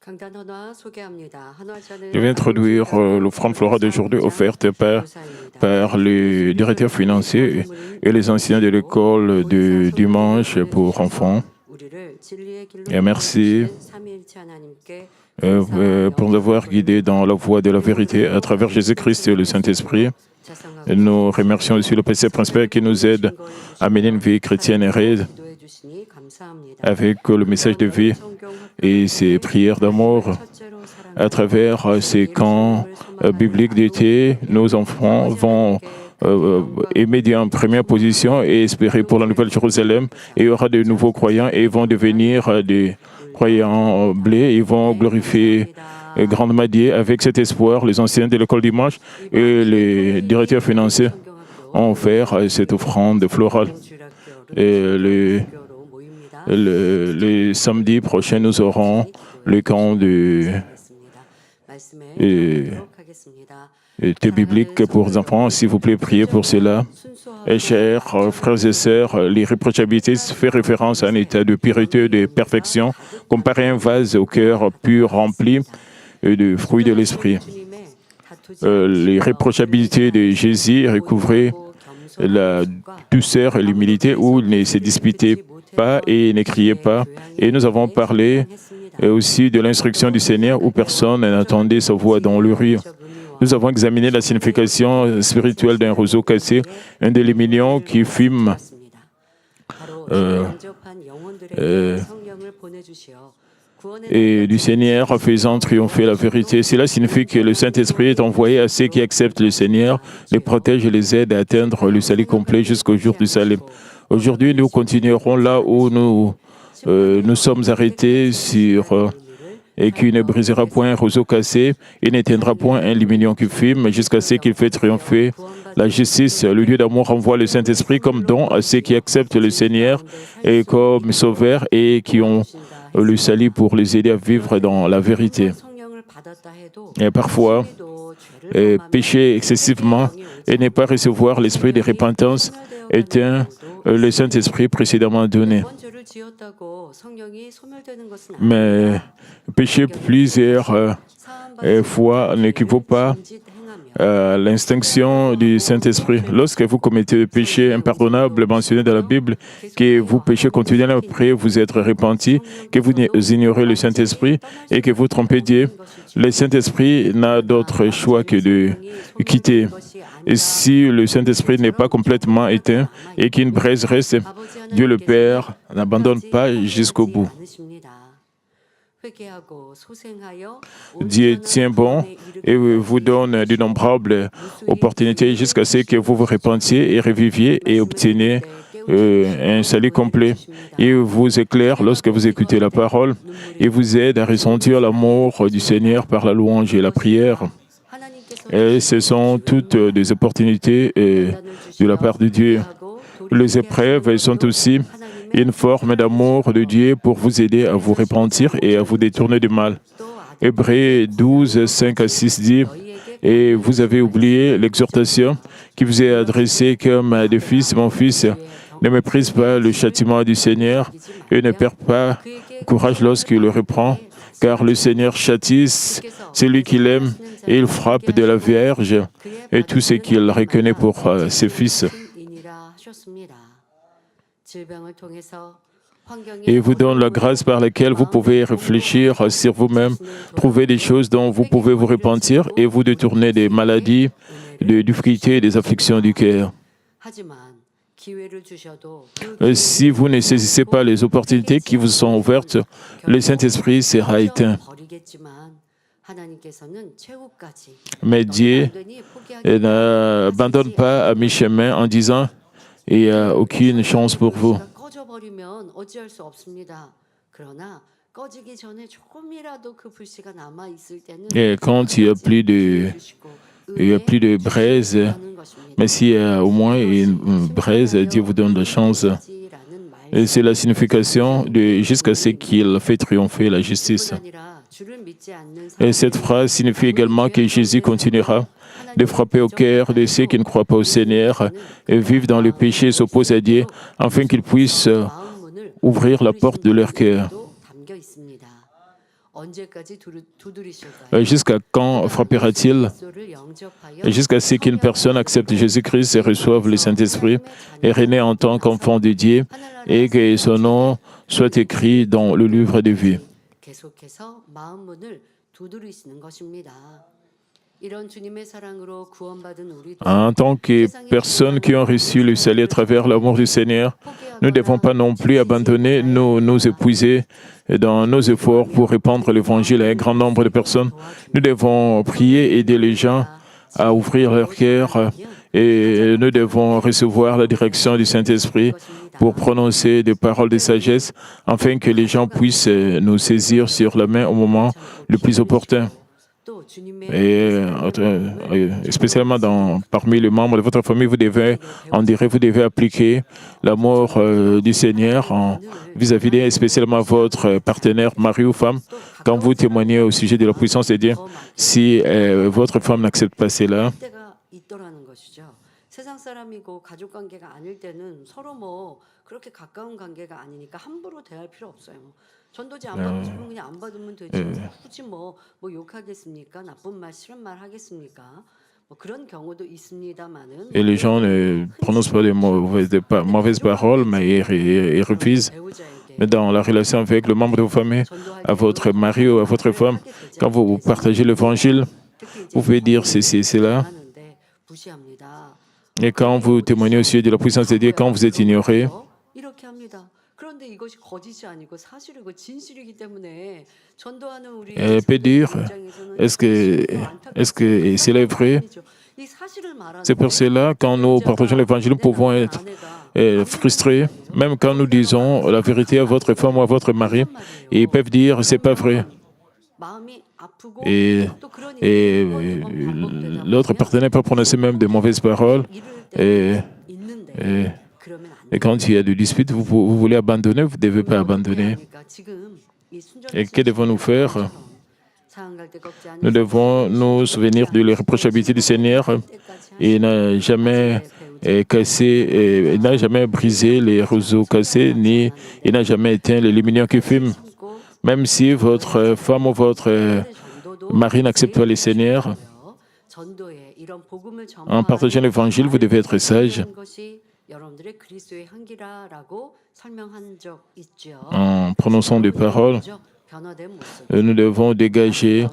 Je vais introduire l'offrande florale d'aujourd'hui offerte par le directeur financier et les enseignants de l'école du dimanche pour enfants. Et merci pour nous avoir guidés dans la voie de la vérité à travers Jésus-Christ et le Saint-Esprit. Et nous remercions aussi le pasteur principal qui nous aide à mener une vie chrétienne et raide avec le message de vie et ses prières d'amour. À travers ces camps bibliques d'été, nos enfants vont aimer en première position et espérer pour la Nouvelle Jérusalem. Et il y aura de nouveaux croyants et ils vont devenir des croyants blés. Ils vont glorifier grandement Dieu avec cet espoir. Les enseignants de l'école dimanche et les directeurs financiers ont offert cette offrande florale. Et le samedi prochain, nous aurons le camp de thé biblique pour les enfants. S'il vous plaît, priez pour cela. Et chers frères et sœurs, l'irréprochabilité fait référence à un état de pureté et de perfection, comparé à un vase au cœur pur rempli de fruits de l'esprit. L'irréprochabilité de Jésus recouvrait la douceur et l'humilité où il ne se disputait pas et ne criait pas. Et nous avons parlé aussi de l'instruction du Seigneur où personne n'entendait sa voix dans le rire. Nous avons examiné la signification spirituelle d'un roseau cassé, un des millions qui fume et du Seigneur faisant triompher la vérité. Cela signifie que le Saint-Esprit est envoyé à ceux qui acceptent le Seigneur, les protège et les aide à atteindre le salut complet jusqu'au jour du salut. Aujourd'hui, nous continuerons là où nous sommes arrêtés sur et qui ne brisera point un roseau cassé et n'éteindra point un lumignon qui fume jusqu'à ce qu'il fait triompher la justice. Le Dieu d'amour envoie le Saint-Esprit comme don à ceux qui acceptent le Seigneur et comme sauveur et qui ont le salut pour les aider à vivre dans la vérité. Et parfois, pécher excessivement et ne pas recevoir l'esprit de repentance éteint le Saint-Esprit précédemment donné. Mais pécher plusieurs fois n'équivaut pas à l'instinction du Saint-Esprit. Lorsque vous commettez le péché impardonnable mentionné dans la Bible, que vous péchez continuellement après vous être repenti, que vous ignorez le Saint-Esprit et que vous trompez Dieu, le Saint-Esprit n'a d'autre choix que de quitter. Et si le Saint-Esprit n'est pas complètement éteint et qu'une braise reste, Dieu le Père n'abandonne pas jusqu'au bout. Dieu tient bon et vous donne d'innombrables opportunités jusqu'à ce que vous vous repentiez et reviviez et obteniez un salut complet. Il vous éclaire lorsque vous écoutez la parole et vous aide à ressentir l'amour du Seigneur par la louange et la prière. Et ce sont toutes des opportunités de la part de Dieu. Les épreuves sont aussi une forme d'amour de Dieu pour vous aider à vous repentir et à vous détourner du mal. Hébreux 12, 5 à 6 dit « Et vous avez oublié l'exhortation qui vous est adressée comme à des fils, mon fils, ne méprise pas le châtiment du Seigneur et ne perd pas courage lorsqu'il le reprend, car le Seigneur châtie celui qu'il aime et il frappe de la Vierge et tout ce qu'il reconnaît pour ses fils. » Et vous donne la grâce par laquelle vous pouvez réfléchir sur vous-même, trouver des choses dont vous pouvez vous repentir et vous détourner des maladies, des difficultés et des afflictions du cœur. Si vous ne saisissez pas les opportunités qui vous sont ouvertes, le Saint-Esprit sera éteint. Mais Dieu n'abandonne pas à mi-chemin en disant « il n'y a aucune chance pour vous ». Et quand il n'y a plus de braise, mais s'il y a au moins une braise, Dieu vous donne la chance. Et c'est la signification de jusqu'à ce qu'il fait triompher la justice. Et cette phrase signifie également que Jésus continuera de frapper au cœur de ceux qui ne croient pas au Seigneur et vivent dans le péché et s'opposent à Dieu, afin qu'ils puissent ouvrir la porte de leur cœur. Jusqu'à quand frappera-t-il? Jusqu'à ce qu'une personne accepte Jésus-Christ et reçoive le Saint-Esprit et renaît en tant qu'enfant de Dieu et que son nom soit écrit dans le livre de vie. En tant que personnes qui ont reçu le salut à travers l'amour du Seigneur, nous ne devons pas non plus abandonner, nous épuiser dans nos efforts pour répandre l'Évangile à un grand nombre de personnes. Nous devons prier, aider les gens à ouvrir leur cœur et nous devons recevoir la direction du Saint-Esprit pour prononcer des paroles de sagesse afin que les gens puissent nous saisir sur la main au moment le plus opportun. Et spécialement parmi les membres de votre famille, vous devez appliquer l'amour du Seigneur vis-à-vis d'eux, spécialement votre partenaire, mari ou femme, quand vous témoignez au sujet de la puissance de Dieu. Si votre femme n'accepte pas cela, 세상 사람이고 가족 관계가 아닐 때는 서로 뭐 그렇게 가까운 관계가 아니니까 함부로 대할 필요 없어요. 전도지 안 받고 싶으면 그냥 안 받으면 되지. 굳이 뭐 욕하겠습니까? 나쁜 말, 싫은 말 하겠습니까? 뭐 그런 경우도 있습니다만은. Et les gens ne prononcent pas de mauvaises paroles, mais ils refusent. Mais dans la relation avec le membre de votre famille, à votre mari ou à votre femme, quand vous partagez l'évangile, vous pouvez dire ceci et cela. Et quand vous témoignez au sujet de la puissance de Dieu, quand vous êtes ignoré, elle peut dire, est-ce que cela est vrai? C'est pour cela, quand nous partageons l'évangile, nous pouvons être frustrés, même quand nous disons la vérité à votre femme ou à votre mari, et ils peuvent dire, c'est pas vrai. Et l'autre partenaire peut prononcer même de mauvaises paroles. Et quand il y a des disputes, vous voulez abandonner, vous ne devez pas abandonner. Et que devons-nous faire? Nous devons nous souvenir de l'irréprochabilité du Seigneur. Il n'a jamais cassé, il n'a jamais brisé les roseaux cassés, ni il n'a jamais éteint les luminaires qui fument. Même si votre femme ou votre mari n'accepte pas le Seigneur, en partageant l'évangile, vous devez être sage. En prononçant des paroles, nous devons dégager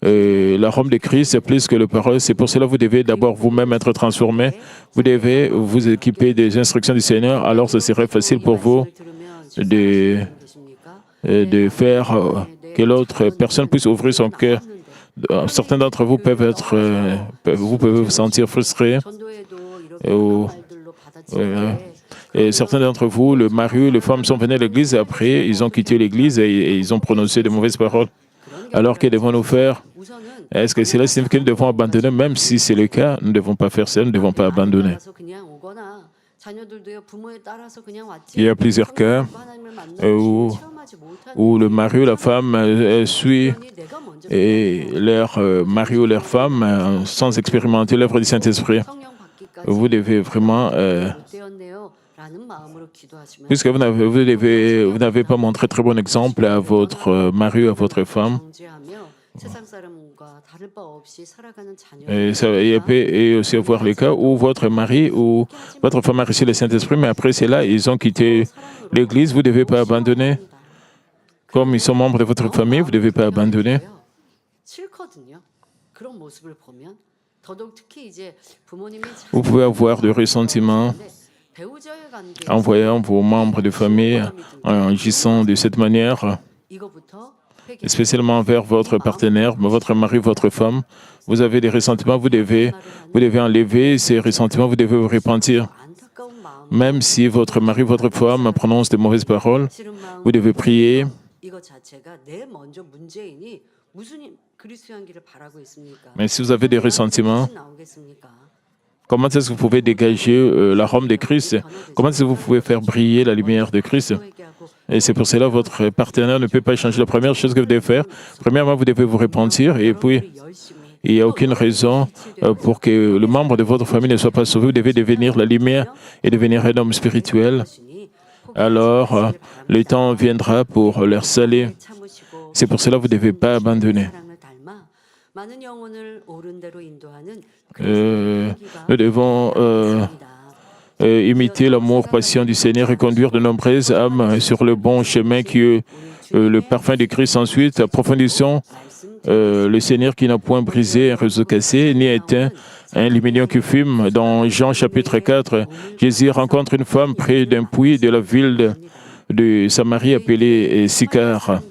l'arôme de Christ plus que les paroles. C'est pour cela que vous devez d'abord vous-même être transformé. Vous devez vous équiper des instructions du Seigneur, alors ce serait facile pour vous de faire que l'autre personne puisse ouvrir son cœur. Certains d'entre vous vous pouvez vous sentir frustrés. Et certains d'entre vous, le mari, les femmes sont venus à l'église et après, ils ont quitté l'église et ils ont prononcé de mauvaises paroles. Alors, que devons-nous faire? Est-ce que cela signifie que nous devons abandonner? Même si c'est le cas, nous ne devons pas faire ça, nous ne devons pas abandonner. Il y a plusieurs cas où le mari ou la femme suit leur mari ou leur femme sans expérimenter l'œuvre du Saint-Esprit. Vous devez vraiment, puisque vous n'avez pas montré très bon exemple à votre mari ou à votre femme, et il peut aussi avoir le cas où votre mari ou votre femme a reçu le Saint-Esprit, mais après cela, ils ont quitté l'Église. Vous ne devez pas abandonner. Comme ils sont membres de votre famille, vous ne devez pas abandonner. Vous pouvez avoir du ressentiment en voyant vos membres de famille en agissant de cette manière, spécialement envers votre partenaire, votre mari, votre femme. Vous avez des ressentiments, vous devez enlever ces ressentiments, vous devez vous repentir. Même si votre mari, votre femme prononce de mauvaises paroles, vous devez prier. Mais si vous avez des ressentiments, comment est-ce que vous pouvez dégager l'arôme de Christ? Comment est-ce que vous pouvez faire briller la lumière de Christ? Et c'est pour cela que votre partenaire ne peut pas changer. La première chose que vous devez faire, premièrement, vous devez vous repentir. Et puis, il n'y a aucune raison pour que le membre de votre famille ne soit pas sauvé. Vous devez devenir la lumière et devenir un homme spirituel. Alors, le temps viendra pour leur saler. C'est pour cela que vous ne devez pas abandonner. Nous devons imiter l'amour patient du Seigneur et conduire de nombreuses âmes sur le bon chemin qui est le parfum de Christ. Ensuite, approfondissons le Seigneur qui n'a point brisé un réseau cassé, ni éteint un lumignon qui fume. Dans Jean chapitre 4, Jésus rencontre une femme près d'un puits de la ville de Samarie appelée Sychar.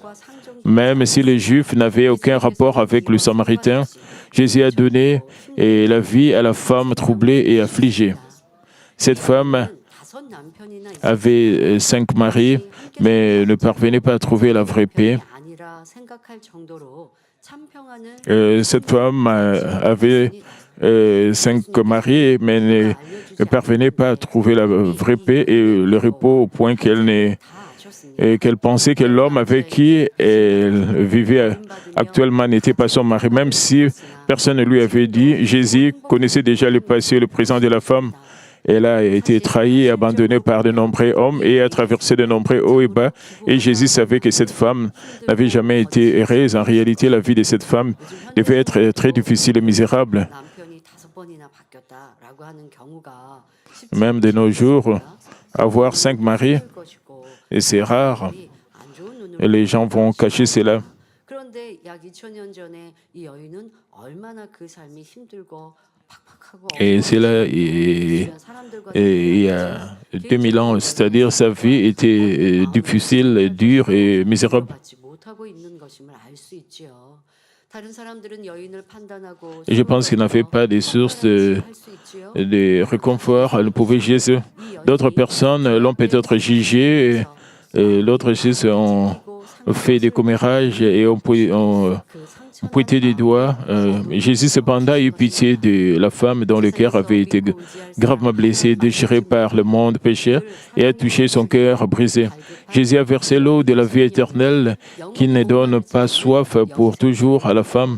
Même si les Juifs n'avaient aucun rapport avec le Samaritain, Jésus a donné la vie à la femme troublée et affligée. Cette femme avait 5 maris, mais ne parvenait pas à trouver la vraie paix. Cette femme avait 5 maris, mais ne parvenait pas à trouver la vraie paix et le repos au point qu'elle pensait que l'homme avec qui elle vivait actuellement n'était pas son mari, même si personne ne lui avait dit. Jésus connaissait déjà le passé et le présent de la femme. Elle a été trahie et abandonnée par de nombreux hommes et a traversé de nombreux hauts et bas. Et Jésus savait que cette femme n'avait jamais été heureuse. En réalité, la vie de cette femme devait être très difficile et misérable. Même de nos jours, avoir 5 maris, et c'est rare. Et les gens vont cacher cela. Et c'est là, il y a 2000 ans, c'est-à-dire sa vie était difficile, dure et misérable. Et je pense qu'il n'avait pas de source de réconfort. Elle pouvait Jésus. D'autres personnes l'ont peut-être jugé, et d'autres ont fait des commérages et ont pointé des doigts. Jésus, cependant, a eu pitié de la femme dont le cœur avait été gravement blessé, déchiré par le monde pécheur, et a touché son cœur brisé. Jésus a versé l'eau de la vie éternelle qui ne donne pas soif pour toujours à la femme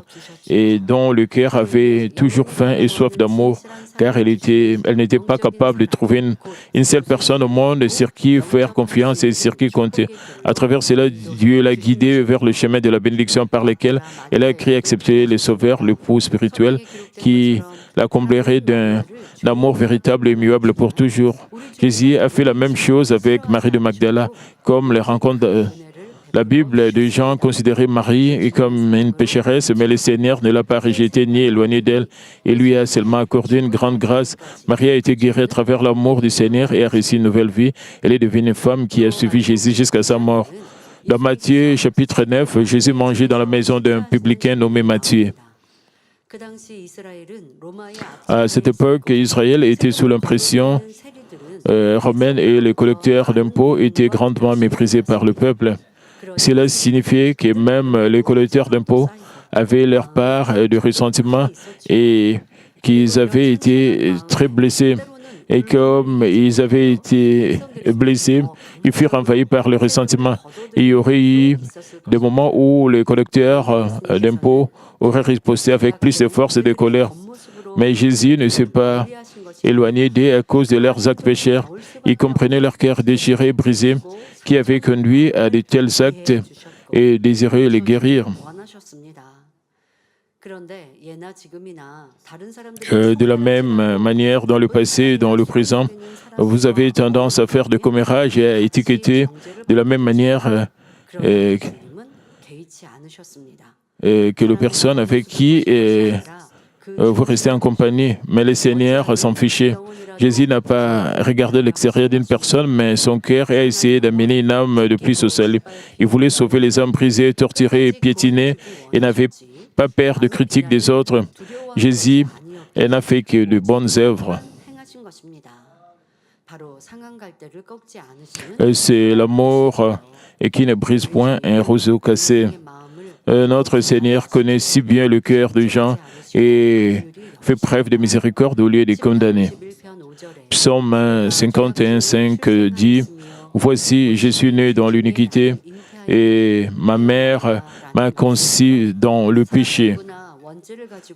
et dont le cœur avait toujours faim et soif d'amour, car elle n'était pas capable de trouver une seule personne au monde sur qui faire confiance et sur qui compter. À travers cela, Dieu l'a guidée vers le chemin de la bénédiction par lequel elle a écrit accepter le Sauveur, l'époux spirituel, qui la comblerait d'un amour véritable et immuable pour toujours. Jésus a fait la même chose avec Marie de Magdala, comme les rencontres. La Bible de Jean considérait Marie comme une pécheresse, mais le Seigneur ne l'a pas rejetée ni éloignée d'elle et lui a seulement accordé une grande grâce. Marie a été guérie à travers l'amour du Seigneur et a reçu une nouvelle vie. Elle est devenue une femme qui a suivi Jésus jusqu'à sa mort. Dans Matthieu chapitre 9, Jésus mangeait dans la maison d'un publicain nommé Matthieu. À cette époque, Israël était sous l'impression romaine et les collecteurs d'impôts étaient grandement méprisés par le peuple. Cela signifiait que même les collecteurs d'impôts avaient leur part de ressentiment et qu'ils avaient été très blessés. Et comme ils avaient été blessés, ils furent envahis par le ressentiment. Il y aurait eu des moments où les collecteurs d'impôts auraient riposté avec plus de force et de colère. Mais Jésus ne s'est pas éloigné d'eux à cause de leurs actes pécheurs. Il comprenait leur cœur déchiré, brisé, qui avait conduit à de tels actes et désirait les guérir. De la même manière, dans le passé et dans le présent, vous avez tendance à faire des commérages et à étiqueter de la même manière que les personnes avec qui vous restez en compagnie. Mais le Seigneur s'en fichait. Jésus n'a pas regardé l'extérieur d'une personne, mais son cœur a essayé d'amener une âme de plus au salut. Il voulait sauver les âmes brisées, torturées et piétinées et n'avait pas peur de critiques des autres. Jésus n'a fait que de bonnes œuvres. C'est l'amour qui ne brise point un roseau cassé. Notre Seigneur connaît si bien le cœur des gens et fait preuve de miséricorde au lieu de condamner. Psaume 51, 5 dit « Voici, je suis né dans l'iniquité et ma mère m'a conçu dans le péché. »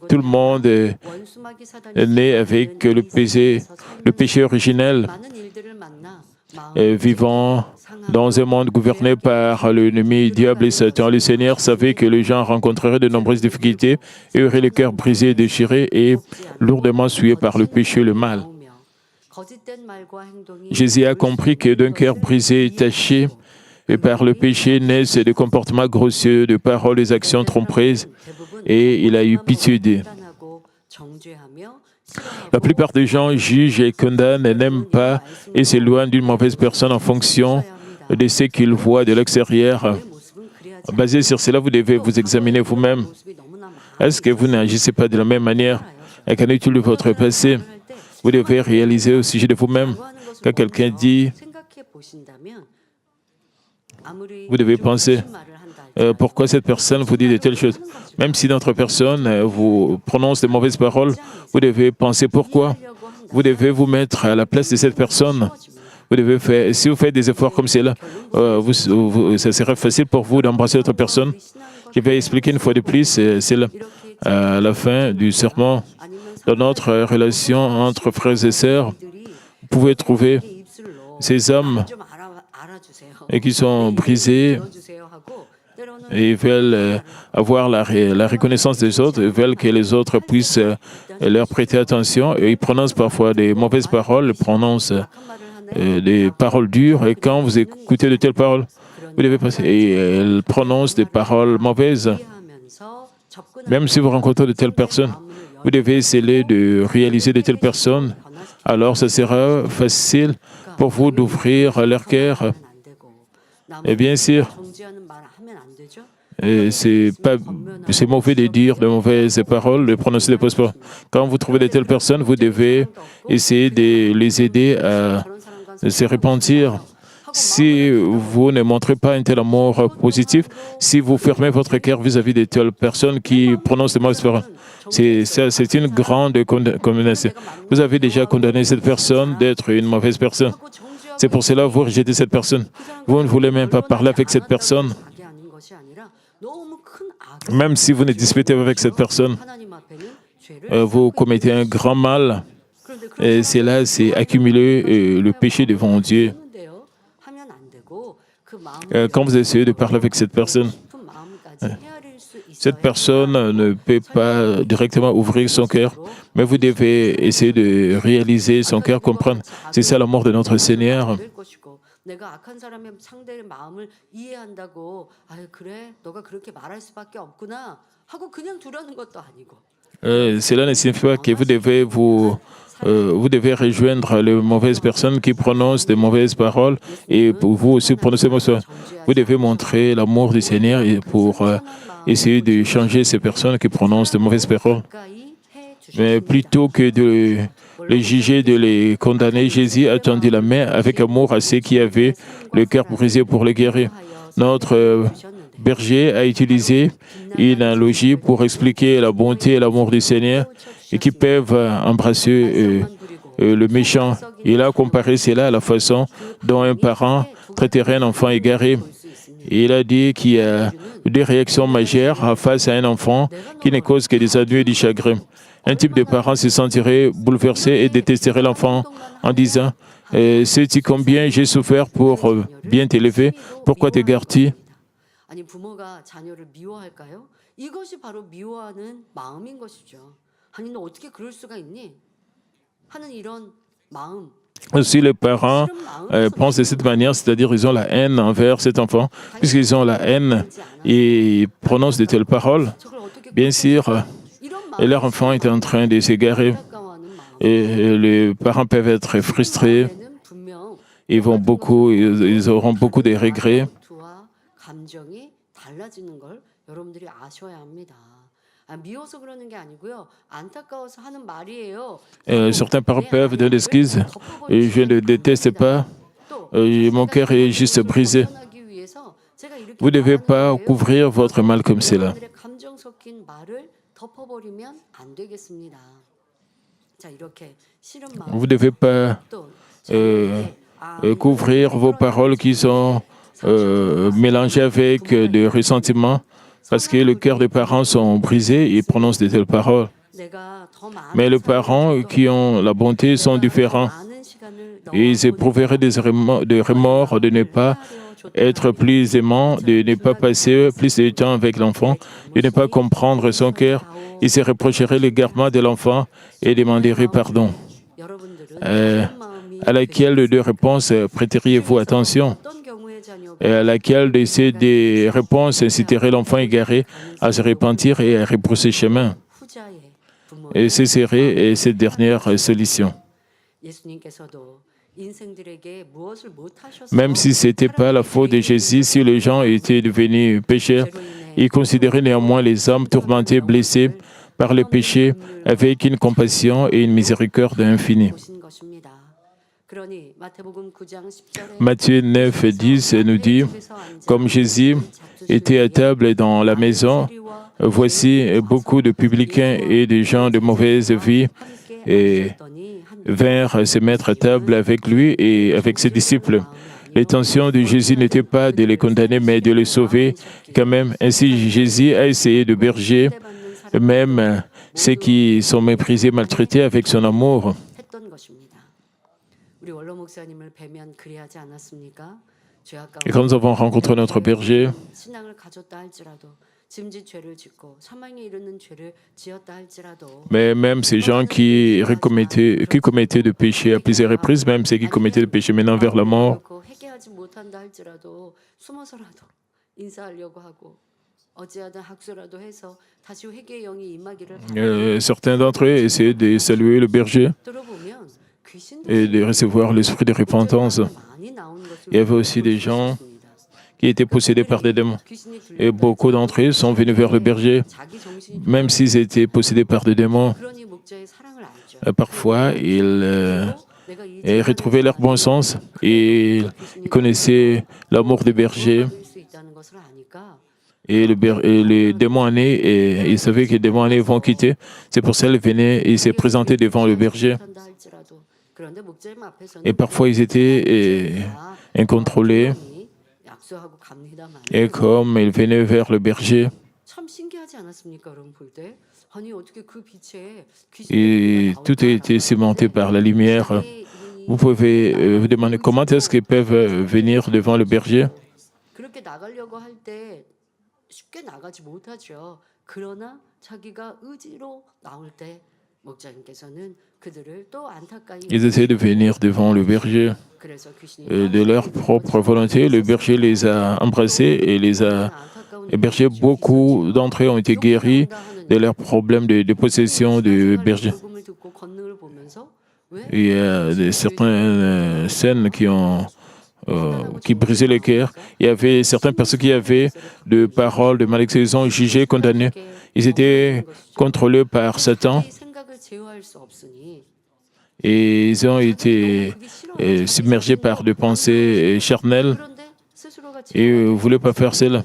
Tout le monde est né avec le péché originel, vivant Dans un monde gouverné par l'ennemi, diable et Satan, le Seigneur savait que les gens rencontreraient de nombreuses difficultés et auraient le cœur brisé, déchiré et lourdement souillé par le péché et le mal. Jésus a compris que d'un cœur brisé et taché et par le péché naissent des comportements grossiers, de paroles et actions trompeuses, et il a eu pitié d'eux. La plupart des gens jugent et condamnent et n'aiment pas et s'éloignent d'une mauvaise personne en fonction de ce qu'ils voient de l'extérieur. Basé sur cela, vous devez vous examiner vous-même. Est-ce que vous n'agissez pas de la même manière? Qu'en est-il de votre passé? Vous devez réaliser au sujet de vous-même. Quand quelqu'un dit, vous devez penser, pourquoi cette personne vous dit de telles choses? Même si notre personne vous prononce de mauvaises paroles, vous devez penser pourquoi. Vous devez vous mettre à la place de cette personne. Vous devez faire, si vous faites des efforts comme cela, ça serait facile pour vous d'embrasser votre personne. Je vais expliquer une fois de plus, c'est à la fin du sermon. Dans notre relation entre frères et sœurs, vous pouvez trouver ces hommes et qui sont brisés et veulent avoir la reconnaissance des autres, et veulent que les autres puissent leur prêter attention. Et ils prononcent parfois des mauvaises paroles, ils prononcent des paroles dures. Et quand vous écoutez de telles paroles, vous devez passer. Et elles prononcent des paroles mauvaises. Même si vous rencontrez de telles personnes, vous devez essayer de réaliser de telles personnes. Alors, ce sera facile pour vous d'ouvrir leur cœur. Et bien sûr, c'est mauvais de dire de mauvaises paroles, de prononcer des fausses paroles. Quand vous trouvez de telles personnes, vous devez essayer de les aider à se repentir. Si vous ne montrez pas un tel amour positif, si vous fermez votre cœur vis-à-vis de telles personnes qui prononcent de mauvaises paroles, c'est une grande condamnation. Vous avez déjà condamné cette personne d'être une mauvaise personne. C'est pour cela que vous rejetez cette personne. Vous ne voulez même pas parler avec cette personne. Même si vous ne disputez pas avec cette personne, vous commettez un grand mal. Et cela, c'est accumuler le péché devant Dieu. Quand vous essayez de parler avec cette personne ne peut pas directement ouvrir son cœur, mais vous devez essayer de réaliser son cœur, comprendre. C'est ça l'amour de notre Seigneur. 내가 악한 사람의 상대의 마음을 이해한다고 그래 너가 그렇게 말할 수밖에 없구나 하고 그냥 두라는 것도 아니고. Cela ne signifie pas que vous devez rejoindre les mauvaises personnes qui prononcent de mauvaises paroles et pour vous aussi prononcer mauvaises paroles. Vous devez montrer l'amour du Seigneur et pour essayer de changer ces personnes qui prononcent de mauvaises paroles. Mais plutôt que de les juger, de les condamner, Jésus a tendu la main avec amour à ceux qui avaient le cœur brisé pour les guérir. Notre berger a utilisé une analogie pour expliquer la bonté et l'amour du Seigneur et qui peuvent embrasser le méchant. Il a comparé cela à la façon dont un parent traiterait un enfant égaré. Et il a dit qu'il y a deux réactions majeures face à un enfant qui ne cause que des ennuis et du chagrin. Un type de parent se sentirait bouleversé et détesterait l'enfant en disant « Sais-tu combien j'ai souffert pour bien t'élever? Pourquoi t'égares-tu » 아니 부모가 자녀를 미워할까요? 이것이 바로 미워하는 마음인 것이죠. 아니 너 어떻게 그럴 수가 있니? 하는 이런 마음. Si les parents pensent de cette manière, c'est-à-dire ils ont la haine envers cet enfant, puisqu'ils ont la haine et prononcent de telles paroles, bien sûr, leur enfant est en train de s'égarer et les parents peuvent être frustrés, ils auront beaucoup de regrets. 감정이 달라지는 걸 여러분들이 아셔야 합니다. 미워서 그러는 게 아니고요. 안타까워서 하는 말이에요. Certains parents peuvent donner des excuses. Je ne déteste pas. Mon cœur est juste brisé. Vous ne devez pas couvrir votre mal comme cela. 감정 섞인 말을 덮어버리면 안 되겠습니다. 자, 이렇게 싫은 마음. Vous ne devez pas couvrir vos paroles qui sont mélangées avec des ressentiments, parce que le cœur des parents sont brisés et prononcent de telles paroles. Mais les parents qui ont la bonté sont différents. Et ils éprouveraient des remords de ne pas être plus aimant, de ne pas passer plus de temps avec l'enfant, de ne pas comprendre son cœur. Ils se reprocheraient l'égarement de l'enfant et demanderaient pardon. À laquelle de deux réponses prêteriez-vous attention? Et à laquelle de ces deux réponses inciterait l'enfant égaré à se repentir et à rebrousser chemin? Et ce serait cette dernière solution. Même si ce n'était pas la faute de Jésus, si les gens étaient devenus pécheurs, il considérait néanmoins les hommes tourmentés, blessés par le péché, avec une compassion et une miséricorde infinie. Matthieu 9, 10 nous dit, comme Jésus était à table dans la maison, voici beaucoup de publicains et de gens de mauvaise vie et vinrent se mettre à table avec lui et avec ses disciples. L'intention de Jésus n'était pas de les condamner, mais de les sauver quand même. Ainsi, Jésus a essayé de berger même ceux qui sont méprisés, maltraités avec son amour. Et quand nous avons rencontré notre berger, mais même ces gens qui commettaient de péchés à plusieurs reprises, même ceux qui commettaient de péchés maintenant vers la mort, certains d'entre eux essayaient de saluer le berger et de recevoir l'esprit de repentance. Il y avait aussi des gens qui étaient possédés par des démons. Et beaucoup d'entre eux sont venus vers le berger, même s'ils étaient possédés par des démons. Parfois, ils retrouvaient leur bon sens et ils connaissaient l'amour du berger. Et les démons annés, et ils savaient que les démons annés vont quitter. C'est pour ça qu'ils venaient et se présentaient devant le berger. Et parfois, ils étaient incontrôlés. Et comme ils venaient vers le berger, et tout a été cimenté par la lumière. Vous pouvez vous demander comment est-ce qu'ils peuvent venir devant le berger? Ils essaient de venir devant le berger de leur propre volonté. Le berger les a embrassés et les a hébergés. Beaucoup d'entre eux ont été guéris de leurs problèmes de possession de berger. Il y a certaines scènes qui brisaient le cœur. Il y avait certaines personnes qui avaient de paroles de malédiction. Ils ont jugé, condamné. Ils étaient contrôlés par Satan. Et ils ont été submergés par des pensées charnelles et ne voulaient pas faire cela.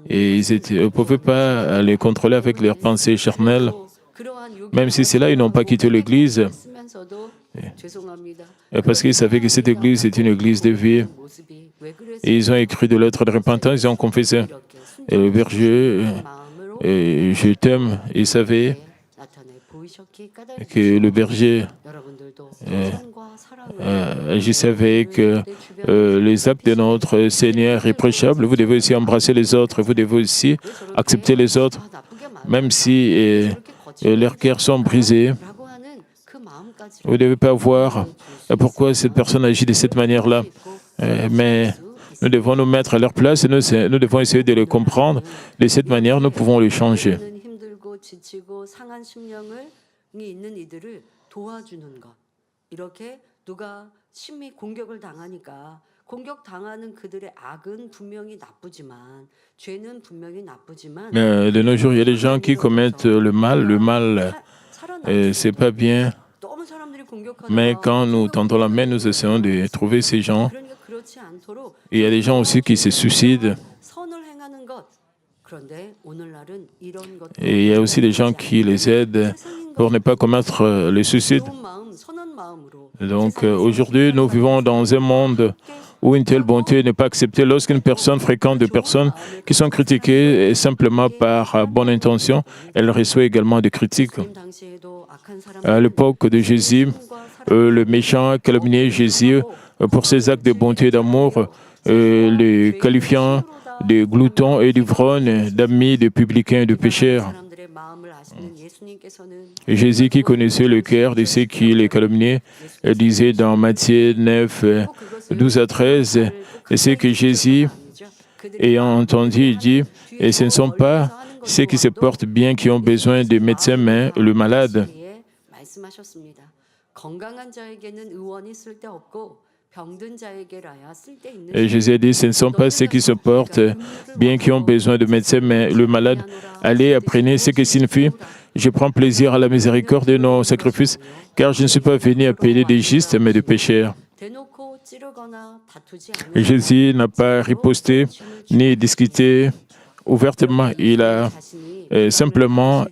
Et ils ne pouvaient pas les contrôler avec leurs pensées charnelles. Même si c'est là, ils n'ont pas quitté l'Église. Parce qu'ils savaient que cette Église est une Église de vie. Et ils ont écrit de lettres de repentance, ils ont confessé. Et le berger, je t'aime, il savait que le berger agissait avec les actes de notre Seigneur irréprochables. Vous devez aussi embrasser les autres, vous devez aussi accepter les autres, même si leurs cœurs sont brisés. Vous ne devez pas voir pourquoi cette personne agit de cette manière-là. Mais nous devons nous mettre à leur place et nous devons essayer de les comprendre. De cette manière, nous pouvons les changer. Mais de nos jours, il y a des gens qui commettent le mal. Le mal, c'est pas bien. Mais quand nous tendons la main, nous essayons de trouver ces gens. Et il y a des gens aussi qui se suicident. Et il y a aussi des gens qui les aident pour ne pas commettre le suicide. Donc aujourd'hui, nous vivons dans un monde où une telle bonté n'est pas acceptée. Lorsqu'une personne fréquente des personnes qui sont critiquées simplement par bonne intention, elle reçoit également des critiques. À l'époque de Jésus, le méchant calomniait Jésus pour ses actes de bonté et d'amour, le qualifiant de glouton et d'ivrogne, d'amis, de publicains et de pécheurs. Et Jésus, qui connaissait le cœur de ceux qui les calomniaient, disait dans Matthieu 9, 12 à 13, et c'est que Jésus, ayant entendu, dit, et ce ne sont pas ceux qui se portent bien qui ont besoin de médecins, mais le malade. Et Jésus a dit, ce ne sont pas ceux qui se portent bien qui ont besoin de médecins, mais le malade. Allez, apprenez ce que signifie. Je prends plaisir à la miséricorde de nos sacrifices, car je ne suis pas venu appeler des justes, mais de pécheurs. Et Jésus n'a pas riposté ni discuté ouvertement. Il a simplement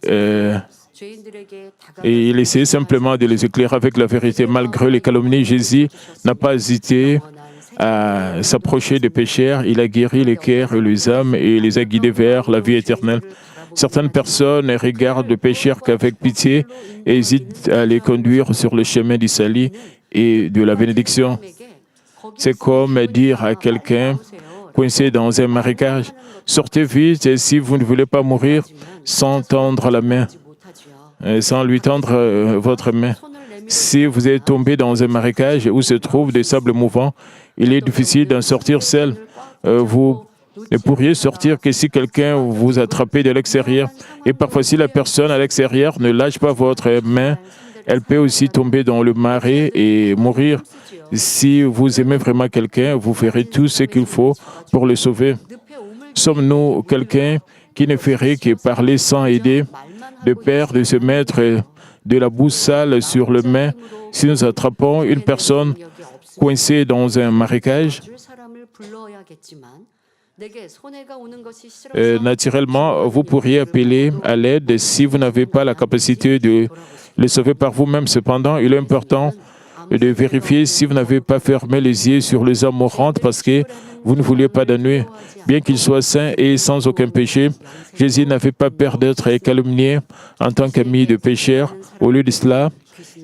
et il essayait simplement de les éclairer avec la vérité. Malgré les calomnies, Jésus n'a pas hésité à s'approcher des pécheurs. Il a guéri les cœurs et les âmes et les a guidés vers la vie éternelle. Certaines personnes regardent les pécheurs qu'avec pitié et hésitent à les conduire sur le chemin du salut et de la bénédiction. C'est comme dire à quelqu'un coincé dans un marécage, sortez vite et si vous ne voulez pas mourir, sans tendre la main, sans lui tendre votre main. Si vous êtes tombé dans un marécage où se trouvent des sables mouvants, il est difficile d'en sortir seul. Vous ne pourriez sortir que si quelqu'un vous attrape de l'extérieur. Et parfois, si la personne à l'extérieur ne lâche pas votre main, elle peut aussi tomber dans le marais et mourir. Si vous aimez vraiment quelqu'un, vous ferez tout ce qu'il faut pour le sauver. Sommes-nous quelqu'un qui ne ferait que parler sans aider, de peur de se mettre de la boue sale sur le main si nous attrapons une personne coincée dans un marécage? Naturellement, vous pourriez appeler à l'aide si vous n'avez pas la capacité de le sauver par vous-même. Cependant, il est important de vérifier si vous n'avez pas fermé les yeux sur les âmes mourantes parce que vous ne vouliez pas d'ennui. Bien qu'il soit saint et sans aucun péché, Jésus n'avait pas peur d'être calomnié en tant qu'ami de pécheurs. Au lieu de cela,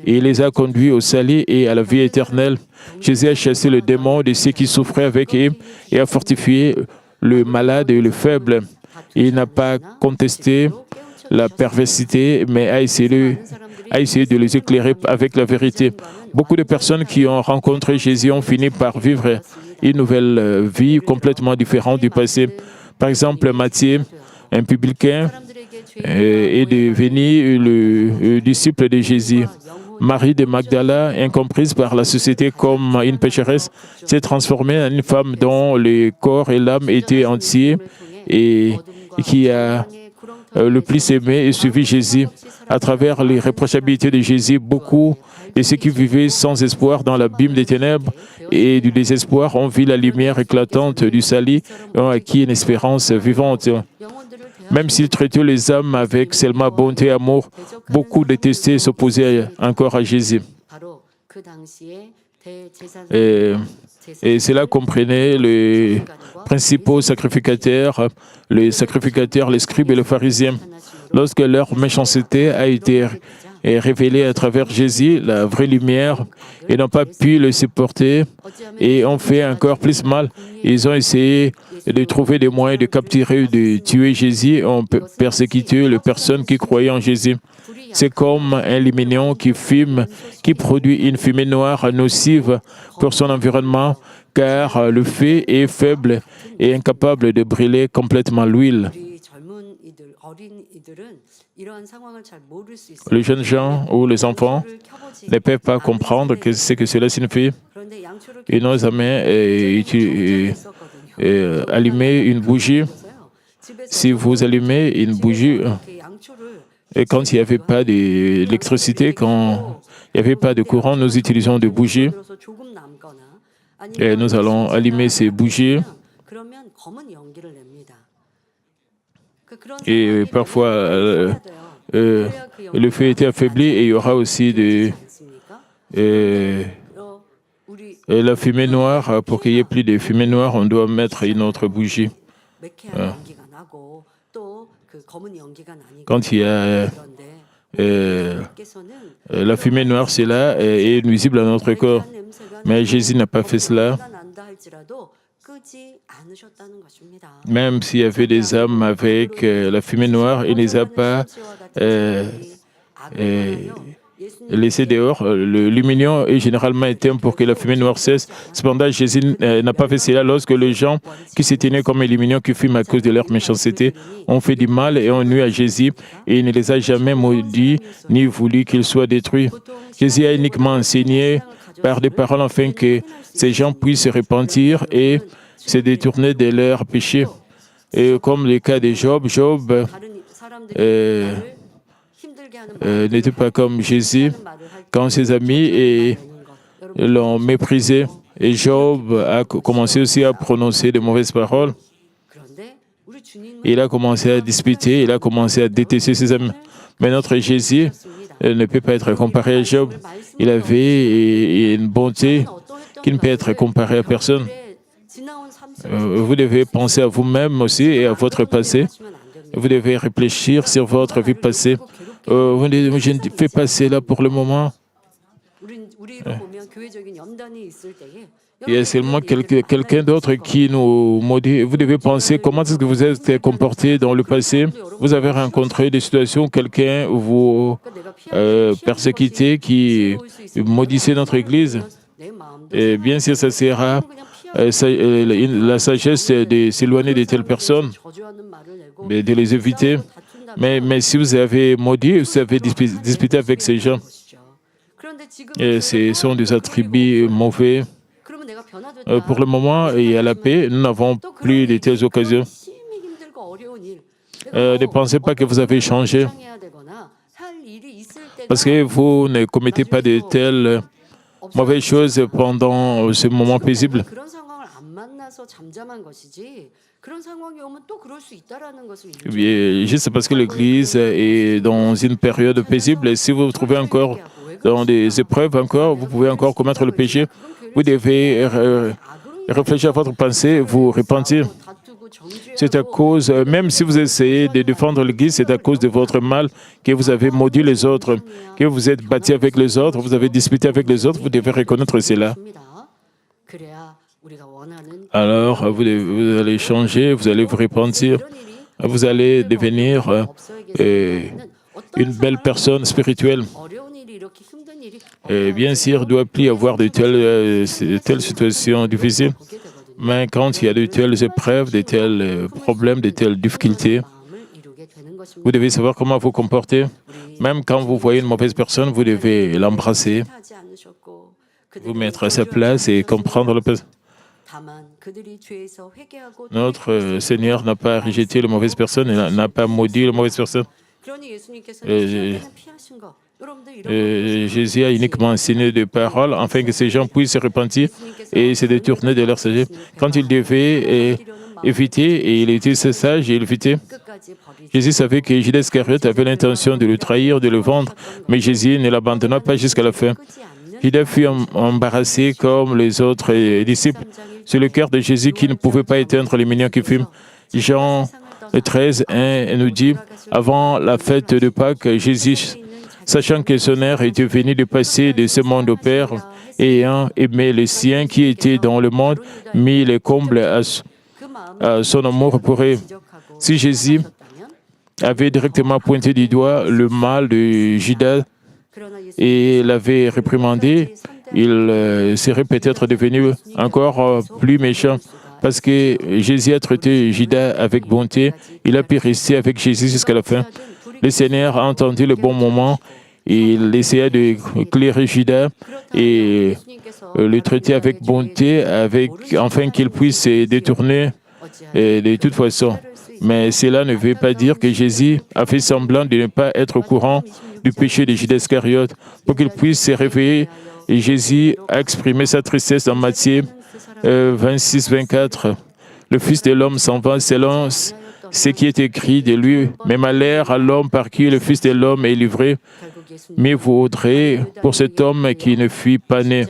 il les a conduits au salut et à la vie éternelle. Jésus a chassé le démon de ceux qui souffraient avec eux et a fortifié le malade et le faible. Il n'a pas contesté la perversité, mais a essayé de les éclairer avec la vérité. Beaucoup de personnes qui ont rencontré Jésus ont fini par vivre une nouvelle vie complètement différente du passé. Par exemple, Matthieu, un publicain, est devenu le disciple de Jésus. Marie de Magdala, incomprise par la société comme une pécheresse, s'est transformée en une femme dont le corps et l'âme étaient entiers et qui a le plus aimé et suivi Jésus. À travers les réprochabilités de Jésus, beaucoup de ceux qui vivaient sans espoir dans l'abîme des ténèbres et du désespoir ont vu la lumière éclatante du salut et ont acquis une espérance vivante. Même s'ils traitaient les âmes avec seulement bonté et amour, beaucoup détestaient et s'opposaient encore à Jésus. Et cela comprenait les principaux sacrificateurs, les scribes et les pharisiens. Lorsque leur méchanceté a été révélée à travers Jésus, la vraie lumière, ils n'ont pas pu le supporter et ont fait encore plus mal. Ils ont essayé de trouver des moyens de capturer ou de tuer Jésus et ont persécuté les personnes qui croyaient en Jésus. C'est comme un lumignon qui fume, qui produit une fumée noire nocive pour son environnement, car le feu est faible et incapable de brûler complètement l'huile. Les jeunes gens ou les enfants ne peuvent pas comprendre ce que cela signifie. Ils n'ont jamais allumé une bougie. Si vous allumez une bougie, et quand il n'y avait pas d'électricité, quand il n'y avait pas de courant, nous utilisons des bougies. Et nous allons allumer ces bougies. Et parfois, le feu était affaibli et il y aura aussi la fumée noire. Pour qu'il n'y ait plus de fumée noire, on doit mettre une autre bougie. Quand il y a la fumée noire, c'est là, est nuisible à notre corps. Mais Jésus n'a pas fait cela. Même s'il y avait des âmes avec la fumée noire, il ne les a pas laissés dehors. Le lumignon est généralement éteint pour que la fumée noire cesse. Cependant, Jésus n'a pas fait cela lorsque les gens qui se tenaient comme un lumignon qui fument à cause de leur méchanceté ont fait du mal et ont nui à Jésus et il ne les a jamais maudits ni voulu qu'ils soient détruits. Jésus a uniquement enseigné par des paroles afin que ces gens puissent se repentir et se détourner de leurs péchés. Et comme le cas de Job, Job n'était pas comme Jésus quand ses amis l'ont méprisé. Et Job a commencé aussi à prononcer de mauvaises paroles. Il a commencé à disputer, il a commencé à détester ses amis. Mais notre Jésus ne peut pas être comparé à Job. Il avait une bonté qui ne peut être comparée à personne. Vous devez penser à vous-même aussi et à votre passé. Vous devez réfléchir sur votre vie passée. Je ne fais pas cela pour le moment. Il y a seulement quelqu'un d'autre qui nous maudit. Vous devez penser comment est-ce que vous êtes comporté dans le passé. Vous avez rencontré des situations où quelqu'un vous persécutait, qui maudissait notre Église. Et bien sûr, ça sera la sagesse de s'éloigner de telles personnes, mais de les éviter. Mais si vous avez maudit, vous avez disputé avec ces gens, et ce sont des attributs mauvais. Pour le moment, il y a la paix. Nous n'avons plus de telles occasions. Ne pensez pas que vous avez changé, parce que vous ne commettez pas de telles mauvaises choses pendant ce moment paisible. Juste parce que l'Église est dans une période paisible, et si vous vous trouvez encore dans des épreuves, vous pouvez encore commettre le péché. Vous devez réfléchir à votre pensée, vous repentir. C'est à cause, même si vous essayez de défendre l'Église, c'est à cause de votre mal que vous avez maudit les autres, que vous êtes battu avec les autres, vous avez disputé avec les autres, vous devez reconnaître cela. Alors, vous allez changer, vous allez vous repentir, vous allez devenir une belle personne spirituelle. Et bien sûr, il ne doit plus y avoir de telles situations difficiles, mais quand il y a de telles épreuves, de tels problèmes, de telles difficultés, vous devez savoir comment vous comporter. Même quand vous voyez une mauvaise personne, vous devez l'embrasser, vous mettre à sa place et comprendre le place. Notre Seigneur n'a pas rejeté la mauvaise personne, il n'a pas maudit la mauvaise personne. Jésus a uniquement enseigné des paroles afin que ces gens puissent se repentir et se détourner de leur sagesse. Quand il devait éviter, et il était sage et il évitait. Jésus savait que Judas Iscariote avait l'intention de le trahir, de le vendre, mais Jésus ne l'abandonna pas jusqu'à la fin. Judas fut embarrassé comme les autres disciples. C'est le cœur de Jésus qui ne pouvait pas éteindre les mignons qui fument. Jean 13, 1 nous dit, avant la fête de Pâques, Jésus, sachant que son heure était venue de passer de ce monde au Père, et ayant aimé les siens qui étaient dans le monde, mit les combles à son amour pour eux. Si Jésus avait directement pointé du doigt le mal de Judas et l'avait réprimandé, il serait peut-être devenu encore plus méchant. Parce que Jésus a traité Judas avec bonté, il a pu rester avec Jésus jusqu'à la fin. Le Seigneur a entendu le bon moment, il essaya de éclairer Judas et le traiter avec bonté, afin qu'il puisse se détourner de toute façon. Mais cela ne veut pas dire que Jésus a fait semblant de ne pas être au courant du péché de Judas Iscariote. Pour qu'il puisse se réveiller, et Jésus a exprimé sa tristesse dans Matthieu 26, 24. Le Fils de l'homme s'en va selon ce qui est écrit de lui. Mais malheur à l'homme par qui le Fils de l'homme est livré. Mais vaudrait pour cet homme qui ne fut pas né.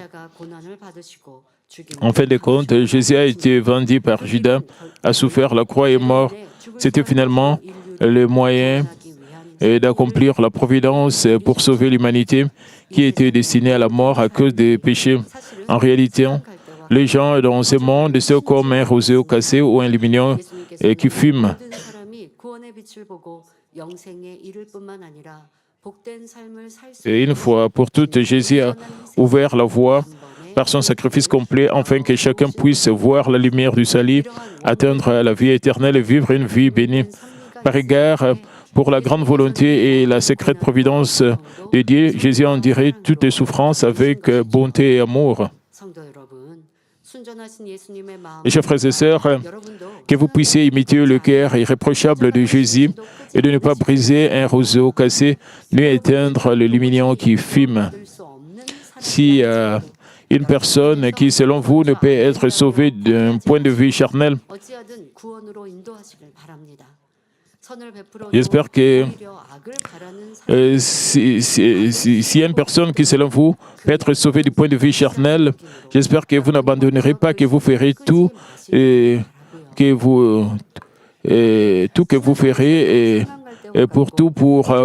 En fin de compte, Jésus a été vendu par Judas, a souffert la croix et est mort. C'était finalement le moyen et d'accomplir la providence pour sauver l'humanité qui était destinée à la mort à cause des péchés. En réalité, les gens dans ce monde sont comme un roseau cassé ou un lumignon qui fume. Et une fois pour toutes, Jésus a ouvert la voie par son sacrifice complet, afin que chacun puisse voir la lumière du salut, atteindre la vie éternelle et vivre une vie bénie. Par égard pour la grande volonté et la secrète providence de Dieu, Jésus endurait toutes les souffrances avec bonté et amour. Et chers frères et sœurs, que vous puissiez imiter le cœur irréprochable de Jésus et de ne pas briser un roseau cassé, ni éteindre le lumignon qui fume. Si une personne qui, selon vous, ne peut être sauvée d'un point de vue charnel, j'espère que s'il y a une personne qui, selon vous, peut être sauvée du point de vue charnel, j'espère que vous n'abandonnerez pas, que vous ferez tout, que vous ferez pour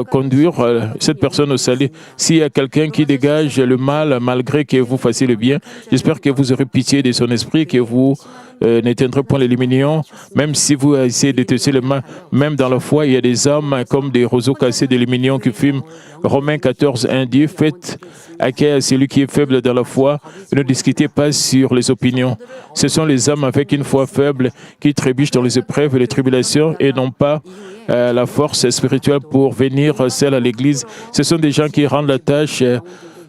conduire cette personne au salut. S'il y a quelqu'un qui dégage le mal malgré que vous fassiez le bien, j'espère que vous aurez pitié de son esprit, que vous n'éteindrez point les lumignon, même si vous essayez de détester le mal. Même dans la foi, il y a des âmes comme des roseaux cassés de lumignon qui fument. Romains 14, 1 dit, faites accueil à celui qui est faible dans la foi, ne discutez pas sur les opinions. Ce sont les âmes avec une foi faible qui trébuchent dans les épreuves et les tribulations et n'ont pas la force spirituelle pour venir seul à l'Église. Ce sont des gens qui rendent la tâche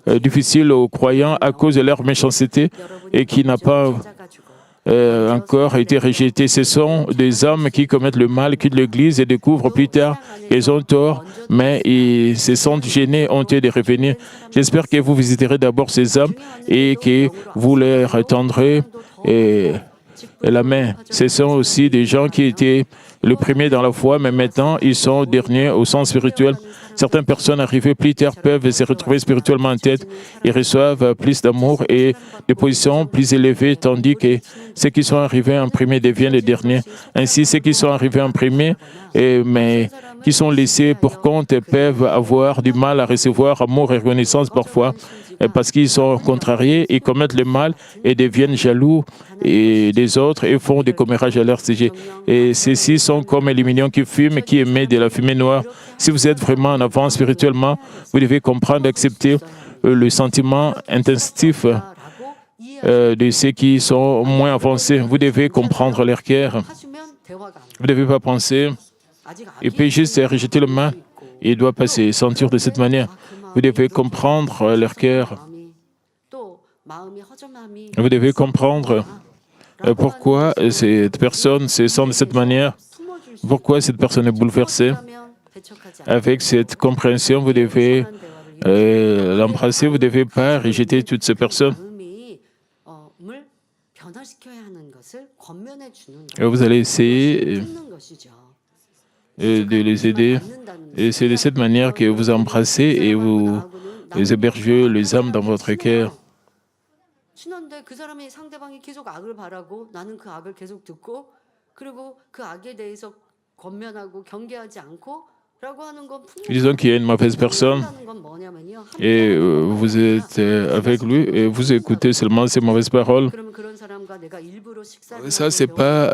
difficile aux croyants à cause de leur méchanceté et qui n'a pas encore été rejetés. Ce sont des hommes qui commettent le mal, quittent l'Église et découvrent plus tard qu'ils ont tort, mais ils se sentent gênés, honteux de revenir. J'espère que vous visiterez d'abord ces hommes et que vous leur tendrez la main. Ce sont aussi des gens qui étaient le premier dans la foi, mais maintenant ils sont derniers au sens spirituel. Certaines personnes arrivées plus tard peuvent se retrouver spirituellement en tête et reçoivent plus d'amour et de positions plus élevées, tandis que ceux qui sont arrivés en premier deviennent les derniers. Ainsi, ceux qui sont arrivés en premier, mais qui sont laissés pour compte, peuvent avoir du mal à recevoir amour et reconnaissance parfois, parce qu'ils sont contrariés, ils commettent le mal et deviennent jaloux des autres et font des commérages à leur sujet. Et ceux-ci sont comme les lumignons qui fument, qui émettent de la fumée noire. Si vous êtes vraiment en avance spirituellement, vous devez comprendre, accepter le sentiment intensif de ceux qui sont moins avancés. Vous devez comprendre leur cœur. Vous ne devez pas penser, il peut juste rejeter le mal. Il doit pas se sentir de cette manière. Vous devez comprendre leur cœur. Vous devez comprendre pourquoi cette personne se sent de cette manière, pourquoi cette personne est bouleversée. Avec cette compréhension, vous devez l'embrasser, vous ne devez pas rejeter toutes ces personnes. Et vous allez essayer de les aider. Et c'est de cette manière que vous embrassez et vous hébergez les âmes dans votre cœur. 신혼데 그 사람이 상대방이 계속 악을 바라고 나는 그 악을 계속 듣고 그리고 그 악에 대해서 권면하고 경계하지 않고 라고 하는 건 Disons qu'il y a une mauvaise personne et vous êtes avec lui et vous écoutez seulement ces mauvaises paroles. Ça, c'est pas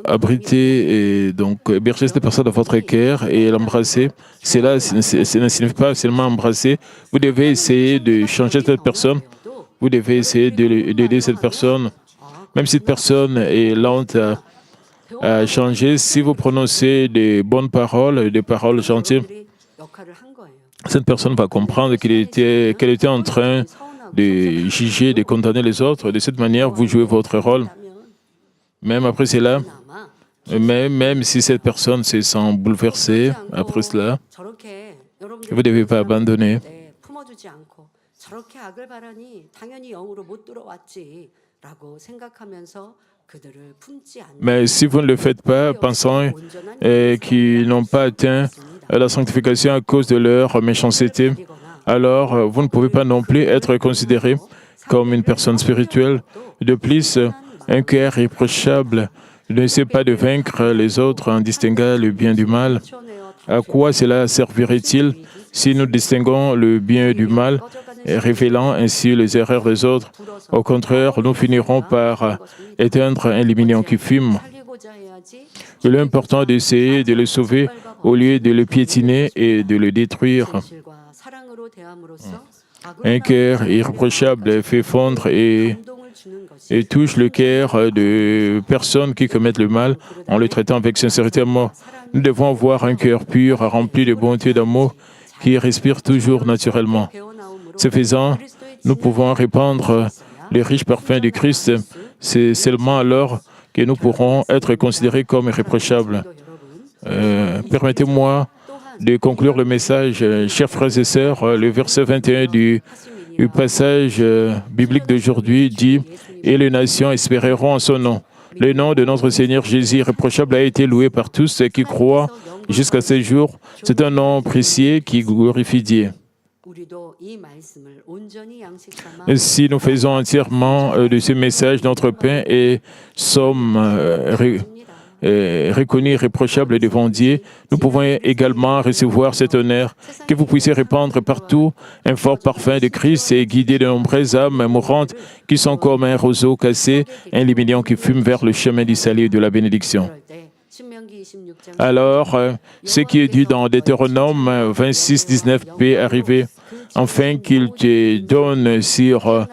abriter et donc héberger cette personne dans votre cœur et l'embrasser. Cela ne signifie pas seulement embrasser. Vous devez essayer de changer cette personne. Vous devez essayer d'aider cette personne. Même si cette personne est lente à changer, si vous prononcez des bonnes paroles, des paroles gentilles, cette personne va comprendre qu'elle était en train de juger, de condamner les autres. De cette manière, vous jouez votre rôle. Même après cela, même si cette personne se sent bouleversée après cela, vous ne devez pas abandonner. Mais si vous ne le faites pas, pensant qu'ils n'ont pas atteint la sanctification à cause de leur méchanceté, alors vous ne pouvez pas non plus être considéré comme une personne spirituelle. De plus, un cœur irréprochable ne sait pas de vaincre les autres en distinguant le bien du mal. À quoi cela servirait-il si nous distinguons le bien du mal, et révélant ainsi les erreurs des autres? Au contraire, nous finirons par éteindre un lumignon qui fume. Il est important d'essayer de le sauver au lieu de le piétiner et de le détruire. Un cœur irréprochable fait fondre et touche le cœur de personnes qui commettent le mal en le traitant avec sincérité et amour. Nous devons avoir un cœur pur, rempli de bonté et d'amour, qui respire toujours naturellement. Ce faisant, nous pouvons répandre les riches parfums de Christ. C'est seulement alors que nous pourrons être considérés comme irréprochables. Permettez-moi de conclure le message. Chers frères et sœurs, le verset 21 du passage biblique d'aujourd'hui dit « Et les nations espéreront en son nom ». Le nom de notre Seigneur Jésus irréprochable a été loué par tous ceux qui croient jusqu'à ce jour. C'est un nom précieux qui glorifie Dieu. Si nous faisons entièrement de ce message notre pain et sommes reconnus irréprochables devant Dieu, nous pouvons également recevoir cet honneur, que vous puissiez répandre partout un fort parfum de Christ et guider de nombreuses âmes mourantes qui sont comme un roseau cassé, un lumignon qui fume vers le chemin du salut et de la bénédiction. Alors, ce qui est dit dans Deutéronome 26, 19 peut arriver, afin qu'il te donne sur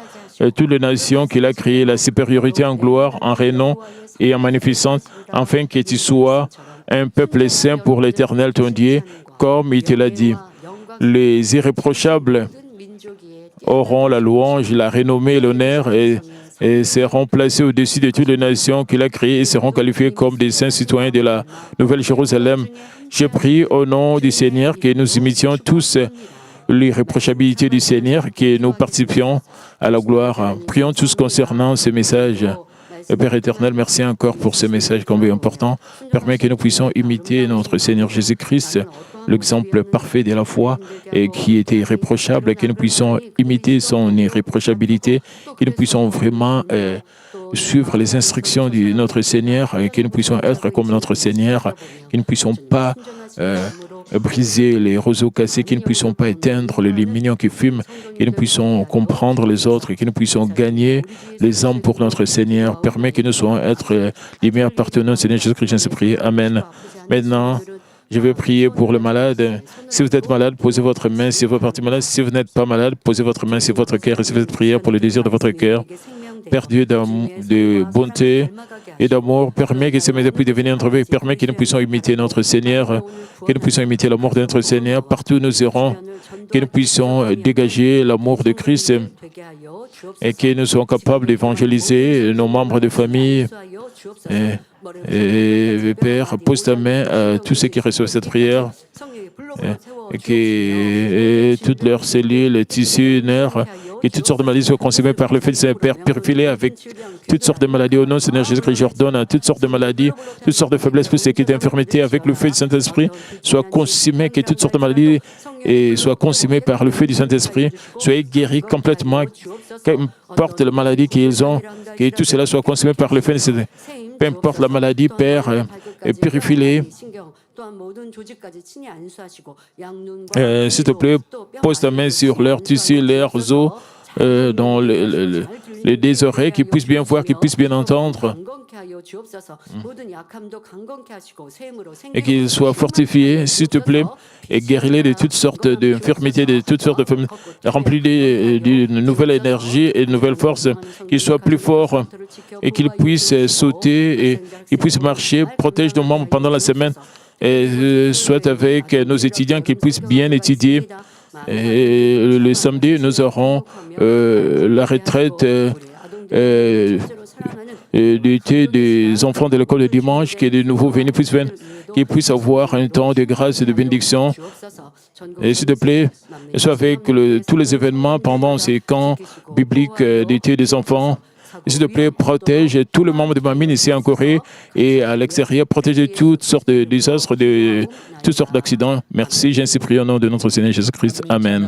toutes les nations qu'il a créées la supériorité en gloire, en renom et en magnificence, afin que tu sois un peuple saint pour l'Éternel ton Dieu, comme il te l'a dit. Les irréprochables auront la louange, la renommée et l'honneur et seront placés au-dessus de toutes les nations qu'il a créées et seront qualifiés comme des saints citoyens de la Nouvelle Jérusalem. Je prie au nom du Seigneur que nous imitions tous l'irréprochabilité du Seigneur, que nous participions à la gloire. Prions tous concernant ce message. Père éternel, merci encore pour ce message combien important. Permets que nous puissions imiter notre Seigneur Jésus-Christ, l'exemple parfait de la foi et qui était irréprochable, et que nous puissions imiter son irréprochabilité, que nous puissions vraiment suivre les instructions de notre Seigneur, et que nous puissions être comme notre Seigneur, que nous ne puissions pas briser les roseaux cassés, que nous ne puissions pas éteindre les lumignons qui fument, que nous puissions comprendre les autres et que nous puissions gagner les âmes pour notre Seigneur. Permets que nous soyons être les meilleurs partenaires, Seigneur Jésus-Christ, je prie. Amen. Maintenant, je vais prier pour le malade. Si vous êtes malade, posez votre main si vous partez malade. Si vous n'êtes pas malade, posez votre main sur votre cœur et si vous êtes prière pour le désir de votre cœur. Père Dieu de bonté et d'amour, permet que ces messages puissent devenir entre eux, permet que nous puissions imiter notre Seigneur, que nous puissions imiter l'amour de notre Seigneur. Partout où nous irons, que nous puissions dégager l'amour de Christ et que nous soyons capables d'évangéliser nos membres de famille. Et Père, pose ta main à tous ceux qui reçoivent cette prière et que toutes leurs cellules, tissus, nerfs, que toutes sortes de maladies soient consumées par le fait de Saint-Père, purifiez-les avec toutes sortes de maladies. Au nom du Seigneur Jésus-Christ, je ordonne à toutes sortes de maladies, toutes sortes de faiblesses, toutes sortes d'infirmités, avec le feu du Saint-Esprit, soient consumées, que toutes sortes de maladies soient consumées par le feu du Saint-Esprit, soient guéries complètement, qu'importe la maladie qu'ils ont, que tout cela soit consumé par le feu du Saint-Esprit. Peu importe la maladie, Père, purifie-les. S'il te plaît, pose ta main sur leurs tissus, leurs os, dans les deux oreilles, qu'ils puissent bien voir, qu'ils puissent bien entendre. Et qu'ils soient fortifiés, s'il te plaît, et guéris-les de toutes sortes d'infirmités, de toutes sortes de remplis d'une nouvelle énergie et de nouvelles forces, qu'ils soient plus forts et qu'ils puissent sauter et qu'ils puissent marcher, protège nos membres pendant la semaine. Et soit avec nos étudiants qu'ils puissent bien étudier. Et le samedi, nous aurons la retraite d'été des enfants de l'école de dimanche, que de nouveaux venus qu'ils puissent avoir un temps de grâce et de bénédiction. Et s'il te plaît, soit avec tous les événements pendant ces camps bibliques d'été des enfants. S'il te plaît, protège tous les membres de ma mine ici en Corée et à l'extérieur, protège toutes sortes de désastres, toutes sortes d'accidents. Merci, j'ai ainsi prié au nom de notre Seigneur Jésus-Christ. Amen.